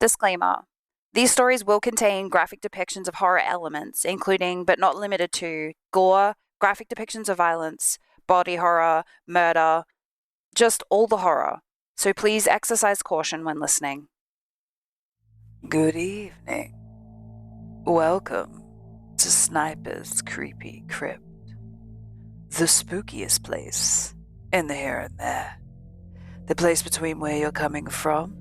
Disclaimer. These stories will contain graphic depictions of horror elements, including, but not limited to, gore, graphic depictions of violence, body horror, murder, just all the horror. So please exercise caution when listening. Good evening. Welcome to Sniper's Creepy Crypt, the spookiest place in the here and there, the place between where you're coming from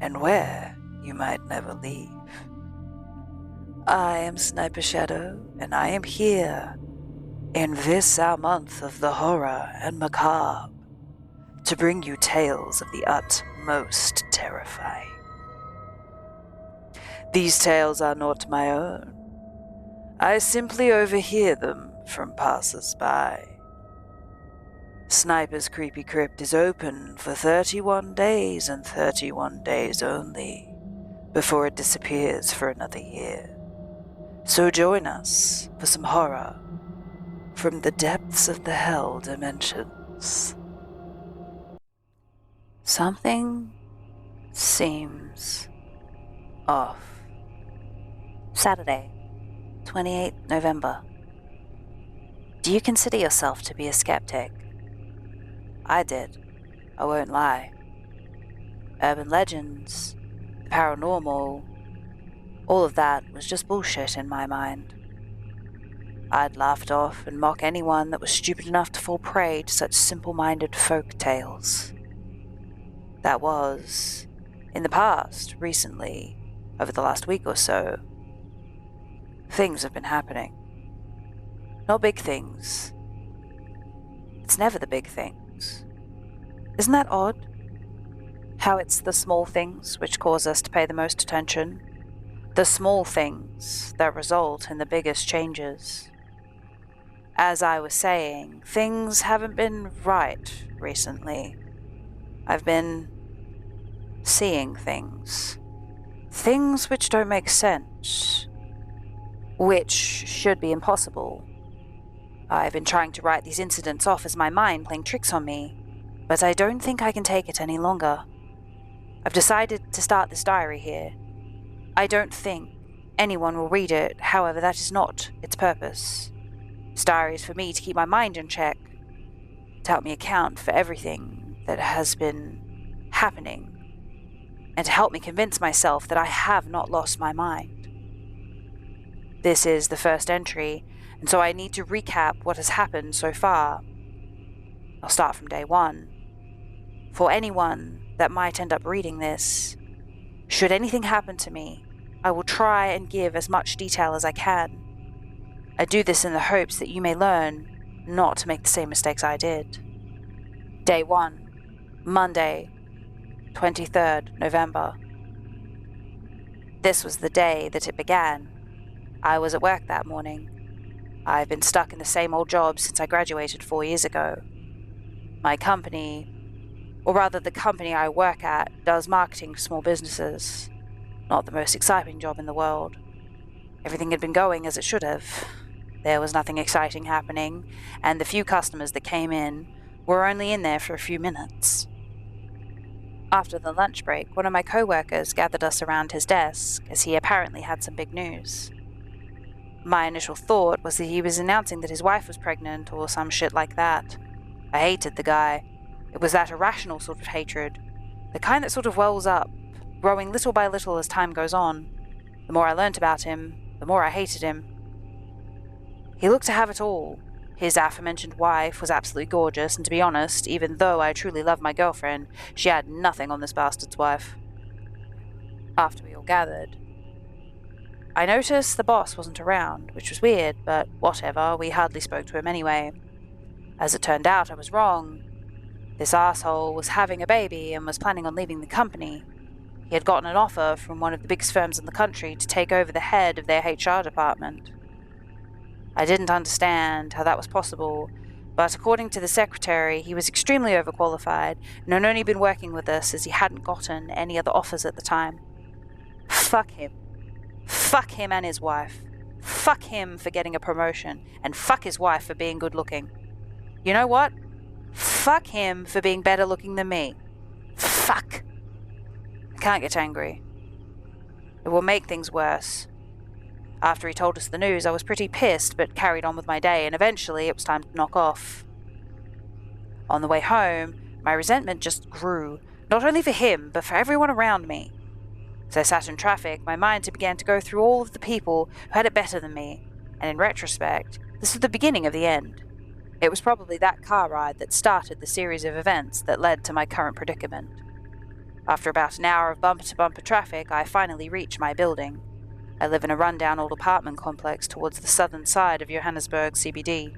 and where you might never leave. I am Sniper Shadow, and I am here in this our month of the horror and macabre to bring you tales of the utmost terrifying. These tales are not my own. I simply overhear them from passers-by. Sniper's Creepy Crypt is open for 31 days and 31 days only, before it disappears for another year. So join us for some horror from the depths of the hell dimensions. Something seems off. Saturday, 28th November. Do you consider yourself to be a skeptic? I did. I won't lie. Urban legends, the paranormal, all of that was just bullshit in my mind. I'd laughed off and mock anyone that was stupid enough to fall prey to such simple-minded folk tales. That was, in the past, recently, over the last week or so, things have been happening. Not big things. It's never the big things. Isn't that odd? How it's the small things which cause us to pay the most attention. The small things that result in the biggest changes. As I was saying, things haven't been right recently. I've been seeing things. Things which don't make sense. Which should be impossible. I've been trying to write these incidents off as my mind playing tricks on me, but I don't think I can take it any longer. I've decided to start this diary here. I don't think anyone will read it, however, that is not its purpose. This diary is for me to keep my mind in check, to help me account for everything that has been happening, and to help me convince myself that I have not lost my mind. This is the first entry, and so I need to recap what has happened so far. I'll start from day one. For anyone that might end up reading this, should anything happen to me, I will try and give as much detail as I can. I do this in the hopes that you may learn not to make the same mistakes I did. Day 1, Monday, 23rd November. This was the day that it began. I was at work that morning. I've been stuck in the same old job since I graduated 4 years ago. My company, or rather the company I work at, does marketing for small businesses. Not the most exciting job in the world. Everything had been going as it should have. There was nothing exciting happening, and the few customers that came in were only in there for a few minutes. After the lunch break, one of my co-workers gathered us around his desk, as he apparently had some big news. My initial thought was that he was announcing that his wife was pregnant or some shit like that. I hated the guy. It was that irrational sort of hatred, the kind that sort of wells up, growing little by little as time goes on. The more I learnt about him, the more I hated him. He looked to have it all. His aforementioned wife was absolutely gorgeous, and to be honest, even though I truly loved my girlfriend, she had nothing on this bastard's wife. After we all gathered, I noticed the boss wasn't around, which was weird, but whatever, we hardly spoke to him anyway. As it turned out, I was wrong. This asshole was having a baby and was planning on leaving the company. He had gotten an offer from one of the biggest firms in the country to take over the head of their HR department. I didn't understand how that was possible, but according to the secretary, he was extremely overqualified and had only been working with us as he hadn't gotten any other offers at the time. Fuck him. Fuck him and his wife. Fuck him for getting a promotion, and fuck his wife for being good looking. You know what? Fuck him for being better looking than me. Fuck. Can't get angry. It will make things worse. After he told us the news, I was pretty pissed, but carried on with my day, and eventually it was time to knock off. On the way home, my resentment just grew, not only for him, but for everyone around me. As I sat in traffic, my mind began to go through all of the people who had it better than me, and in retrospect, this was the beginning of the end. It was probably that car ride that started the series of events that led to my current predicament. After about an hour of bumper-to-bumper traffic, I finally reached my building. I live in a rundown old apartment complex towards the southern side of Johannesburg CBD.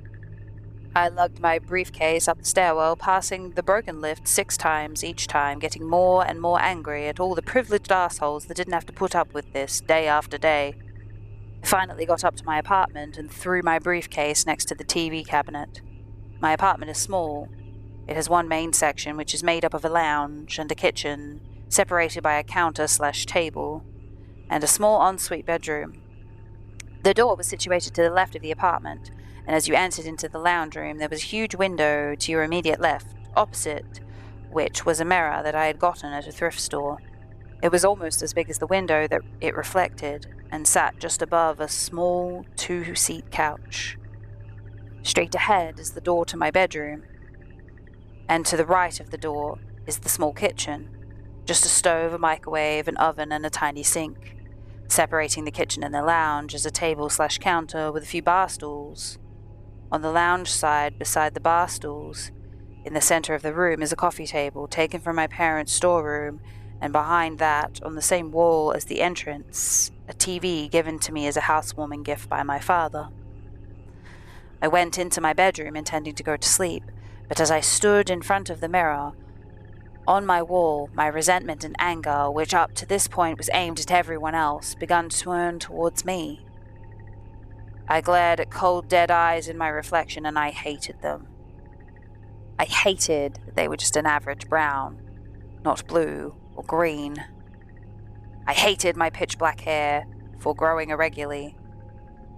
I lugged my briefcase up the stairwell, passing the broken lift 6 times each time, getting more and more angry at all the privileged assholes that didn't have to put up with this day after day. I finally got up to my apartment and threw my briefcase next to the TV cabinet. My apartment is small. It has one main section which is made up of a lounge and a kitchen, separated by a counter/table, and a small ensuite bedroom. The door was situated to the left of the apartment, and as you entered into the lounge room, there was a huge window to your immediate left, opposite which was a mirror that I had gotten at a thrift store. It was almost as big as the window that it reflected, and sat just above a small 2-seat couch. Straight ahead is the door to my bedroom, and to the right of the door is the small kitchen. Just a stove, a microwave, an oven, and a tiny sink. Separating the kitchen and the lounge is a table/counter with a few bar stools. On the lounge side, beside the bar stools, in the center of the room is a coffee table taken from my parents' storeroom, and behind that, on the same wall as the entrance, a TV given to me as a housewarming gift by my father. I went into my bedroom intending to go to sleep, but as I stood in front of the mirror, on my wall, my resentment and anger, which up to this point was aimed at everyone else, began to turn towards me. I glared at cold, dead eyes in my reflection, and I hated them. I hated that they were just an average brown, not blue or green. I hated my pitch-black hair for growing irregularly.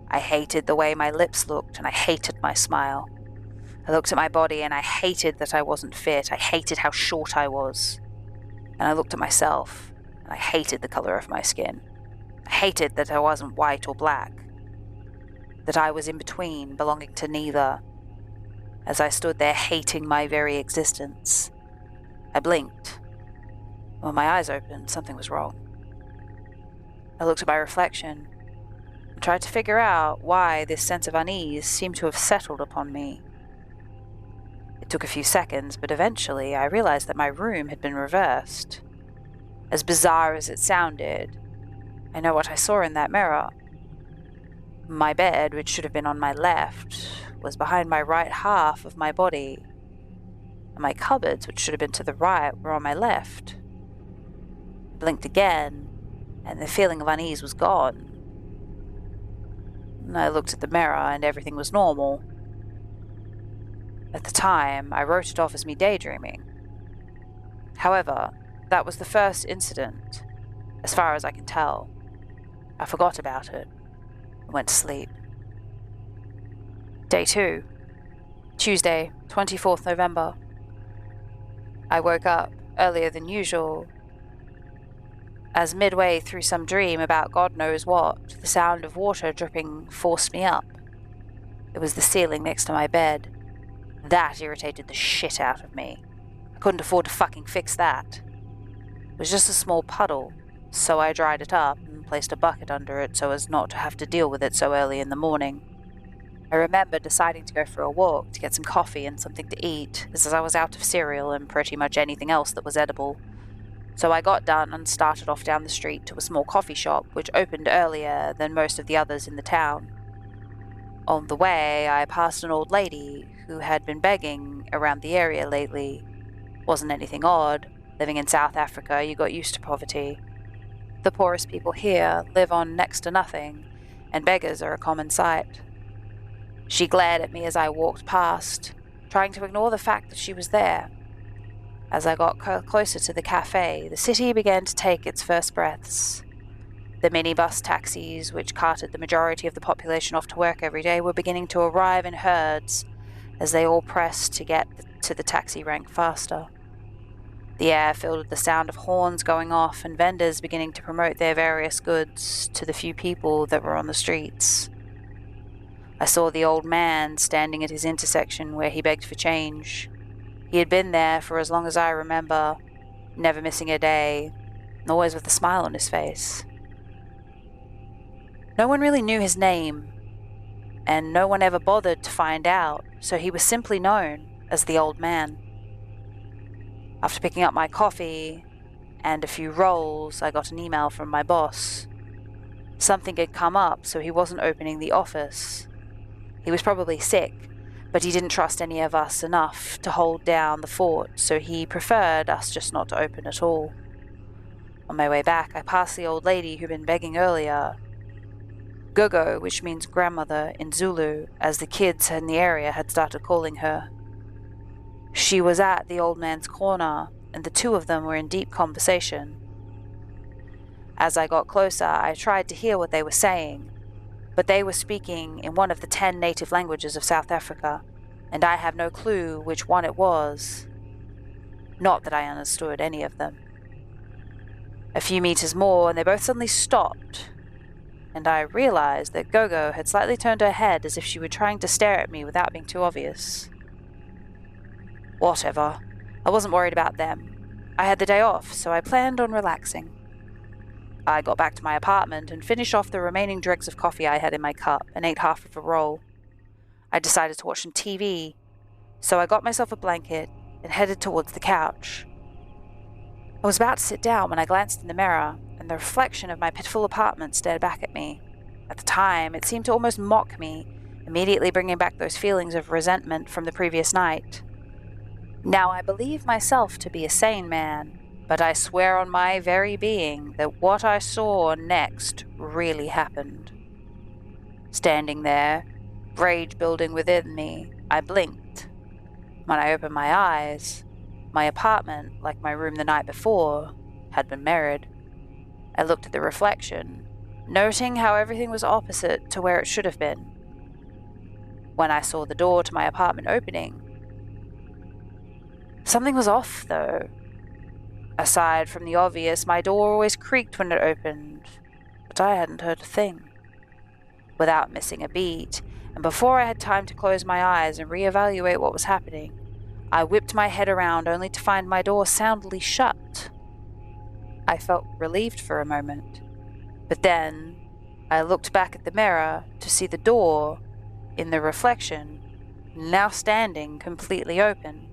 I hated the way my lips looked, and I hated my smile. I looked at my body, and I hated that I wasn't fit. I hated how short I was. And I looked at myself, and I hated the color of my skin. I hated that I wasn't white or black, that I was in between, belonging to neither. As I stood there hating my very existence, I blinked. When my eyes opened, something was wrong. I looked at my reflection and tried to figure out why this sense of unease seemed to have settled upon me. It took a few seconds, but eventually I realized that my room had been reversed. As bizarre as it sounded, I know what I saw in that mirror. My bed, which should have been on my left, was behind my right half of my body, and my cupboards, which should have been to the right, were on my left. I blinked again, and the feeling of unease was gone. I looked at the mirror, and everything was normal. At the time, I wrote it off as me daydreaming. However, that was the first incident, as far as I can tell. I forgot about it and went to sleep. Day 2, Tuesday, 24th November. I woke up earlier than usual, as midway through some dream about God knows what, the sound of water dripping forced me up. It was the ceiling next to my bed. That irritated the shit out of me. I couldn't afford to fucking fix that. It was just a small puddle, so I dried it up and placed a bucket under it so as not to have to deal with it so early in the morning. I remember deciding to go for a walk to get some coffee and something to eat, as I was out of cereal and pretty much anything else that was edible. So I got done and started off down the street to a small coffee shop which opened earlier than most of the others in the town. On the way, I passed an old lady who had been begging around the area lately. Wasn't anything odd. Living in South Africa, you got used to poverty. The poorest people here live on next to nothing, and beggars are a common sight. She glared at me as I walked past, trying to ignore the fact that she was there. As I got closer to the cafe, the city began to take its first breaths. The minibus taxis, which carted the majority of the population off to work every day, were beginning to arrive in herds as they all pressed to get to the taxi rank faster. the air filled with the sound of horns going off and vendors beginning to promote their various goods to the few people that were on the streets. I saw the old man standing at his intersection where he begged for change. He had been there for as long as I remember, never missing a day, and always with a smile on his face. No one really knew his name, and no one ever bothered to find out, so he was simply known as the old man. After picking up my coffee and a few rolls, I got an email from my boss. Something had come up, so he wasn't opening the office. He was probably sick, but he didn't trust any of us enough to hold down the fort, so he preferred us just not to open at all. On my way back, I passed the old lady who'd been begging earlier. Gogo, which means grandmother in Zulu, as the kids in the area had started calling her. She was at the old man's corner, and the two of them were in deep conversation. As I got closer, I tried to hear what they were saying, but they were speaking in one of the 10 native languages of South Africa, and I have no clue which one it was. Not that I understood any of them. A few meters more, and they both suddenly stopped, and I realized that Gogo had slightly turned her head as if she were trying to stare at me without being too obvious. Whatever. I wasn't worried about them. I had the day off, so I planned on relaxing. I got back to my apartment and finished off the remaining dregs of coffee I had in my cup and ate half of a roll. I decided to watch some TV, so I got myself a blanket and headed towards the couch. I was about to sit down when I glanced in the mirror, and the reflection of my pitiful apartment stared back at me. At the time, it seemed to almost mock me, immediately bringing back those feelings of resentment from the previous night. Now, I believe myself to be a sane man, but I swear on my very being that what I saw next really happened. Standing there, rage building within me, I blinked. When I opened my eyes, my apartment, like my room the night before, had been mirrored. I looked at the reflection, noting how everything was opposite to where it should have been. When I saw the door to my apartment opening, something was off, though. Aside from the obvious, my door always creaked when it opened, but I hadn't heard a thing. Without missing a beat, and before I had time to close my eyes and reevaluate what was happening, I whipped my head around only to find my door soundly shut. I felt relieved for a moment, but then I looked back at the mirror to see the door, in the reflection, now standing completely open.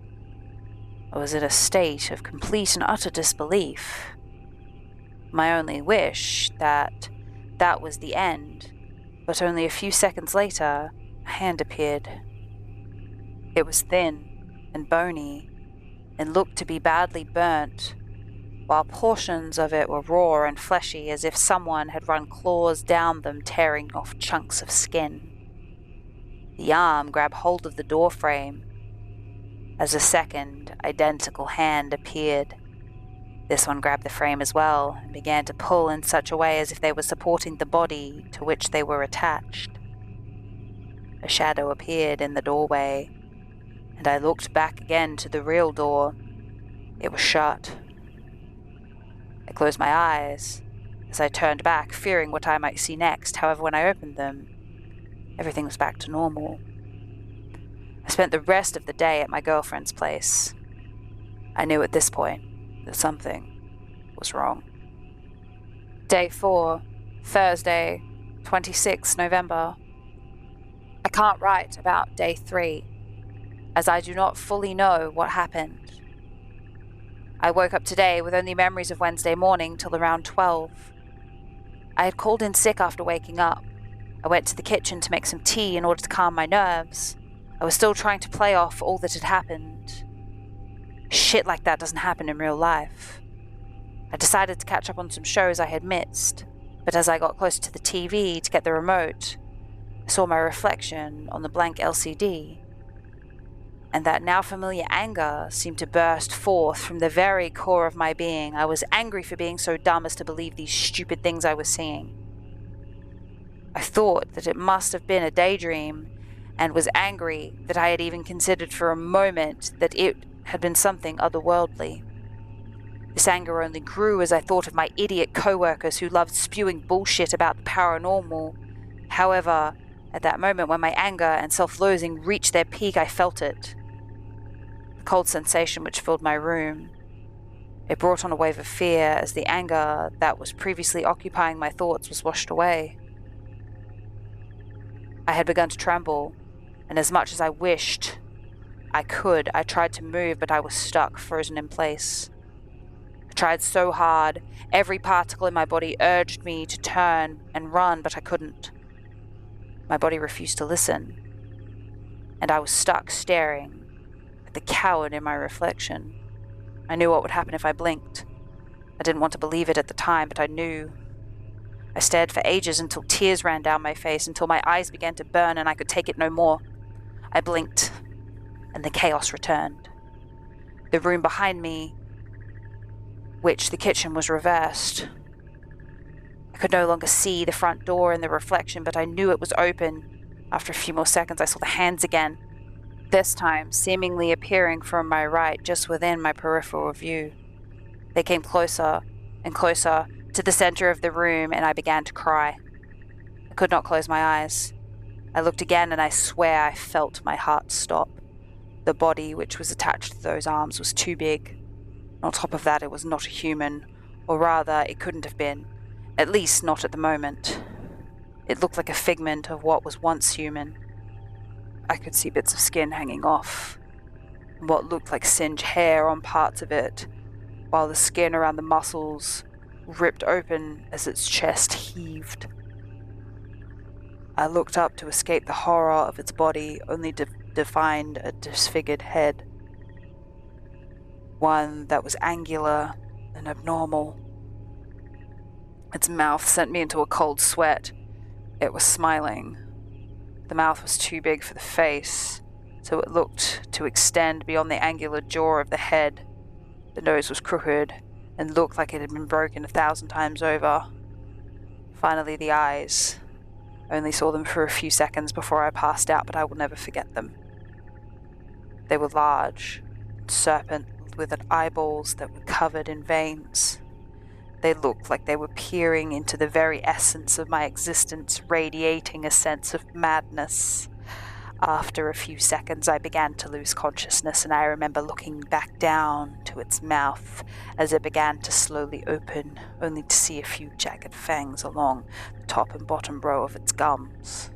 I was in a state of complete and utter disbelief. My only wish that was the end, but only a few seconds later, a hand appeared. It was thin and bony, and looked to be badly burnt, while portions of it were raw and fleshy as if someone had run claws down them, tearing off chunks of skin. The arm grabbed hold of the door frame, as a second, identical hand appeared. This one grabbed the frame as well, and began to pull in such a way as if they were supporting the body to which they were attached. A shadow appeared in the doorway, and I looked back again to the real door. It was shut. I closed my eyes as I turned back, fearing what I might see next. However, when I opened them, everything was back to normal. I spent the rest of the day at my girlfriend's place. I knew at this point that something was wrong. Day 4, Thursday, 26 November. I can't write about day 3, as I do not fully know what happened. I woke up today with only memories of Wednesday morning till around 12. I had called in sick after waking up. I went to the kitchen to make some tea in order to calm my nerves. I was still trying to play off all that had happened. Shit like that doesn't happen in real life. I decided to catch up on some shows I had missed, but as I got closer to the TV to get the remote, I saw my reflection on the blank LCD, and that now familiar anger seemed to burst forth from the very core of my being. I was angry for being so dumb as to believe these stupid things I was seeing. I thought that it must have been a daydream, and was angry that I had even considered for a moment that it had been something otherworldly. This anger only grew as I thought of my idiot co-workers who loved spewing bullshit about the paranormal. However, at that moment when my anger and self-loathing reached their peak, I felt it. The cold sensation which filled my room. It brought on a wave of fear as the anger that was previously occupying my thoughts was washed away. I had begun to tremble, and as much as I wished I could, I tried to move, but I was stuck, frozen in place. I tried so hard, every particle in my body urged me to turn and run, but I couldn't. My body refused to listen, and I was stuck staring at the coward in my reflection. I knew what would happen if I blinked. I didn't want to believe it at the time, but I knew. I stared for ages until tears ran down my face, until my eyes began to burn and I could take it no more. I blinked, and the chaos returned. The room behind me, which the kitchen was reversed. I could no longer see the front door in the reflection, but I knew it was open. After a few more seconds, I saw the hands again, this time seemingly appearing from my right, just within my peripheral view. They came closer and closer to the center of the room, and I began to cry. I could not close my eyes. I looked again, and I swear I felt my heart stop. The body which was attached to those arms was too big. On top of that, it was not a human, or rather, it couldn't have been. At least not at the moment. It looked like a figment of what was once human. I could see bits of skin hanging off, and what looked like singed hair on parts of it, while the skin around the muscles ripped open as its chest heaved. I looked up to escape the horror of its body, only to find a disfigured head. One that was angular and abnormal. Its mouth sent me into a cold sweat. It was smiling. The mouth was too big for the face, so it looked to extend beyond the angular jaw of the head. The nose was crooked and looked like it had been broken 1,000 times over. Finally, the eyes. I only saw them for a few seconds before I passed out, but I will never forget them. They were large, serpent with eyeballs that were covered in veins. They looked like they were peering into the very essence of my existence, radiating a sense of madness. After a few seconds, I began to lose consciousness, and I remember looking back down to its mouth as it began to slowly open, only to see a few jagged fangs along the top and bottom row of its gums.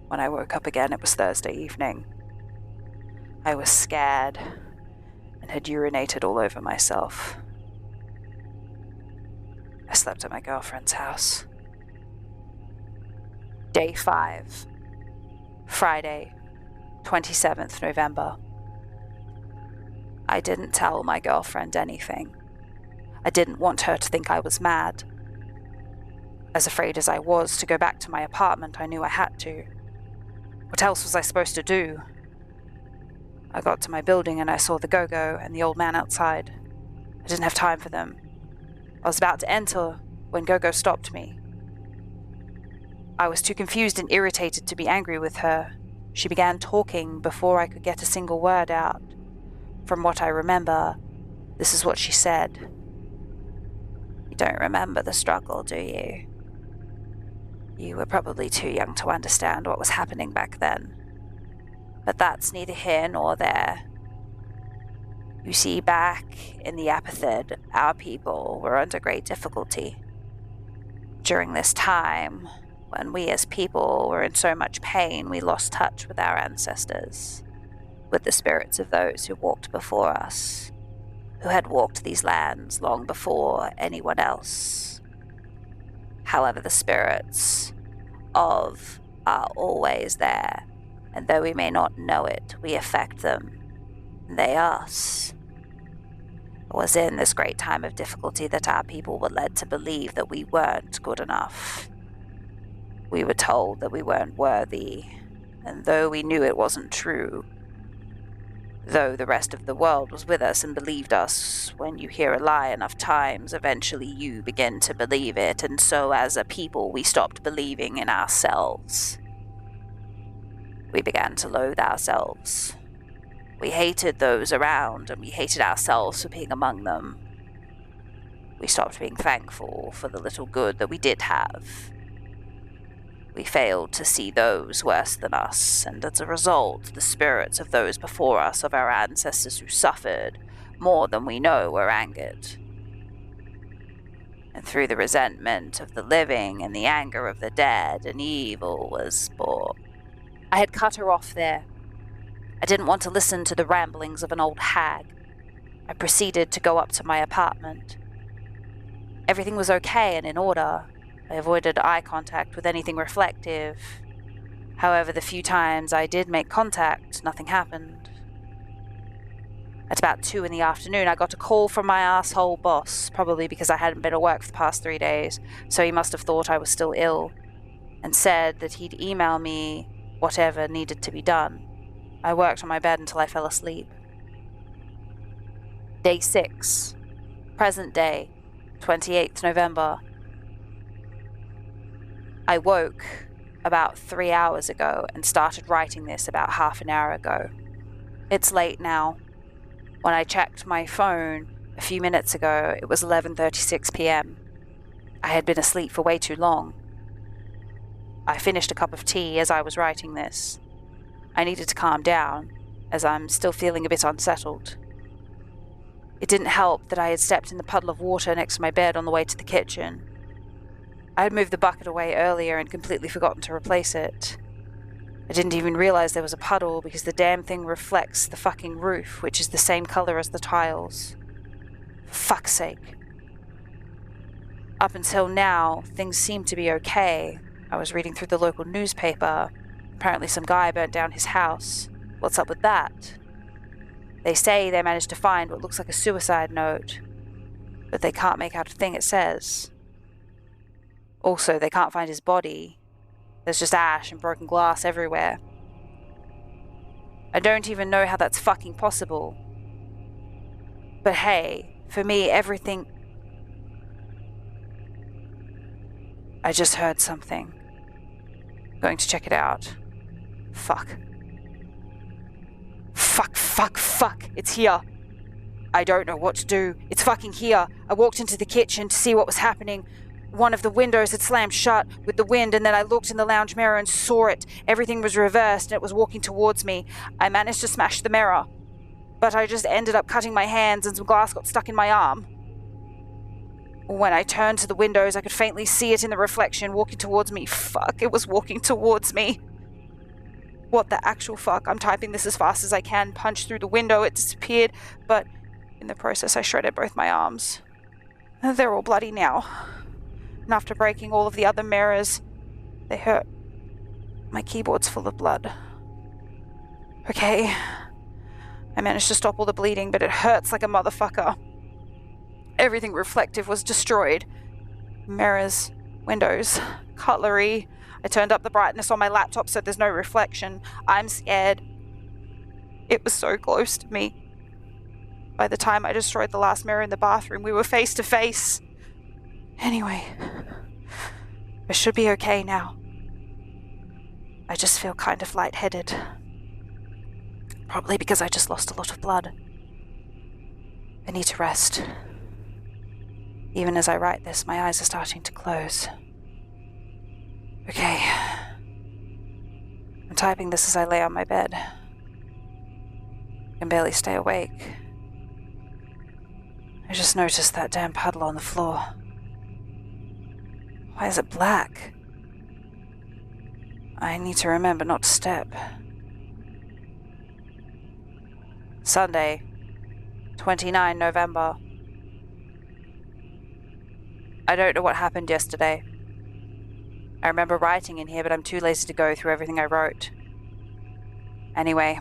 When I woke up again, it was Thursday evening. I was scared and had urinated all over myself. I slept at my girlfriend's house. Day 5. Friday, 27th November. I didn't tell my girlfriend anything. I didn't want her to think I was mad. As afraid as I was to go back to my apartment, I knew I had to. What else was I supposed to do? I got to my building and I saw the go-go and the old man outside. I didn't have time for them. I was about to enter when Go-Go stopped me. I was too confused and irritated to be angry with her. She began talking before I could get a single word out. From what I remember, this is what she said. "You don't remember the struggle, do you? You were probably too young to understand what was happening back then. But that's neither here nor there. You see, back in the Apithid, our people were under great difficulty. During this time, when we as people were in so much pain, we lost touch with our ancestors, with the spirits of those who walked before us, who had walked these lands long before anyone else. However, the spirits of are always there, and though we may not know it, we affect them, and they us. It was in this great time of difficulty that our people were led to believe that we weren't good enough. We were told that we weren't worthy, and though we knew it wasn't true, though the rest of the world was with us and believed us, when you hear a lie enough times, eventually you begin to believe it, and so as a people we stopped believing in ourselves. We began to loathe ourselves. We hated those around, and we hated ourselves for being among them. We stopped being thankful for the little good that we did have. We failed to see those worse than us, and as a result, the spirits of those before us, of our ancestors who suffered more than we know, were angered. And through the resentment of the living and the anger of the dead, an evil was born. I had cut her off there. I didn't want to listen to the ramblings of an old hag. I proceeded to go up to my apartment. Everything was okay and in order. I avoided eye contact with anything reflective. However, the few times I did make contact, nothing happened. At about 2 in the afternoon, I got a call from my asshole boss, probably because I hadn't been at work for the past 3 days, so he must have thought I was still ill, and said that he'd email me whatever needed to be done. I worked on my bed until I fell asleep. Day 6. Present day, 28th November. I woke about 3 hours ago and started writing this about half an hour ago. It's late now. When I checked my phone a few minutes ago, it was 11:36 p.m. I had been asleep for way too long. I finished a cup of tea as I was writing this. I needed to calm down, as I'm still feeling a bit unsettled. It didn't help that I had stepped in the puddle of water next to my bed on the way to the kitchen. I had moved the bucket away earlier and completely forgotten to replace it. I didn't even realize there was a puddle because the damn thing reflects the fucking roof, which is the same color as the tiles. For fuck's sake. Up until now, things seemed to be okay. I was reading through the local newspaper. Apparently some guy burnt down his house. What's up with that? They say they managed to find what looks like a suicide note, but they can't make out a thing it says. Also, they can't find his body. There's just ash and broken glass everywhere. I don't even know how that's fucking possible. But hey, for me, everything... I just heard something. Going to check it out. Fuck. Fuck. It's here. I don't know what to do. It's fucking here. I walked into the kitchen to see what was happening. One of the windows had slammed shut with the wind, and then I looked in the lounge mirror and saw it. Everything was reversed, and it was walking towards me. I managed to smash the mirror, but I just ended up cutting my hands, and some glass got stuck in my arm. When I turned to the windows, I could faintly see it in the reflection, walking towards me. Fuck, it was walking towards me. What the actual fuck? I'm typing this as fast as I can. Punched through the window, it disappeared, but in the process I shredded both my arms. They're all bloody now. And after breaking all of the other mirrors, they hurt. My keyboard's full of blood. Okay. I managed to stop all the bleeding, but it hurts like a motherfucker. Everything reflective was destroyed. Mirrors, windows, cutlery. I turned up the brightness on my laptop so there's no reflection. I'm scared. It was so close to me. By the time I destroyed the last mirror in the bathroom, we were face to face. Anyway, I should be okay now. I just feel kind of lightheaded. Probably because I just lost a lot of blood. I need to rest. Even as I write this, my eyes are starting to close. Okay. I'm typing this as I lay on my bed. I can barely stay awake. I just noticed that damn puddle on the floor. Why is it black? I need to remember not to step. Sunday, 29 November. I don't know what happened yesterday. I remember writing in here, but I'm too lazy to go through everything I wrote. Anyway,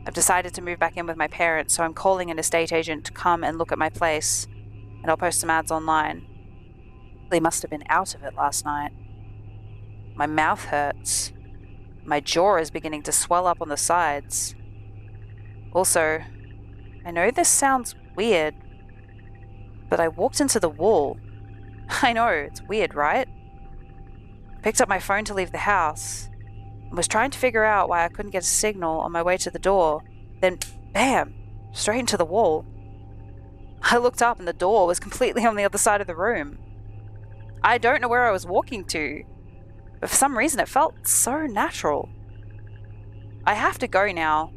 I've decided to move back in with my parents, so I'm calling an estate agent to come and look at my place, and I'll post some ads online. They must have been out of it last night. My mouth hurts. My jaw is beginning to swell up on the sides. Also, I know this sounds weird, but I walked into the wall. I know, it's weird, right? I picked up my phone to leave the house and was trying to figure out why I couldn't get a signal on my way to the door. Then, bam, straight into the wall. I looked up and the door was completely on the other side of the room. I don't know where I was walking to, but for some reason it felt so natural. I have to go now.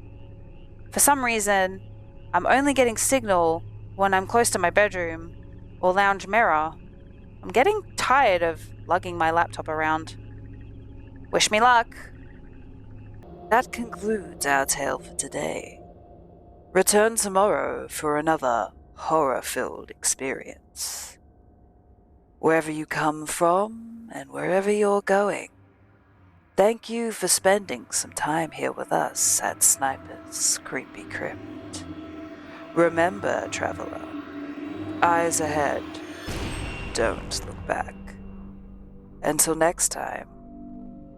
For some reason, I'm only getting signal when I'm close to my bedroom or lounge mirror. I'm getting tired of lugging my laptop around. Wish me luck. That concludes our tale for today. Return tomorrow for another horror-filled experience. Wherever you come from and wherever you're going, thank you for spending some time here with us at Sniper's Creepy Crypt. Remember, traveler, eyes ahead, don't look back. Until next time,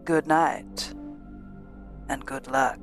good night and good luck.